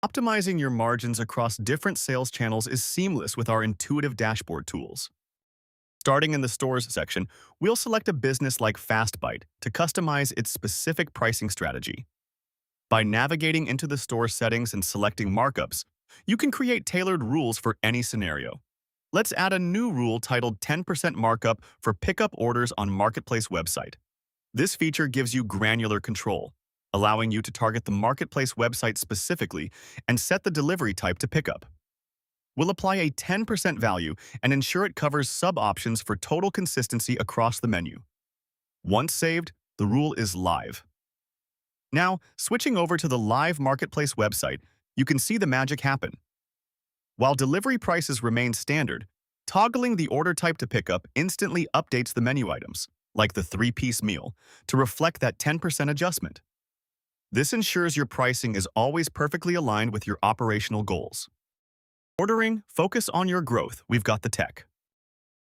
Optimizing your margins across different sales channels is seamless with our intuitive dashboard tools. Starting in the Stores section, we'll select a business like FastBite to customize its specific pricing strategy. By navigating into the store settings and selecting markups, you can create tailored rules for any scenario. Let's add a new rule titled 10% markup for pickup orders on Marketplace website. This feature gives you granular control, allowing you to target the Marketplace website specifically and set the delivery type to pickup. We'll apply a 10% value and ensure it covers sub-options for total consistency across the menu. Once saved, the rule is live. Now, switching over to the live Marketplace website, you can see the magic happen. While delivery prices remain standard, toggling the order type to pickup instantly updates the menu items, like the 3-piece meal, to reflect that 10% adjustment. This ensures your pricing is always perfectly aligned with your operational goals. Ordering, focus on your growth. We've got the tech.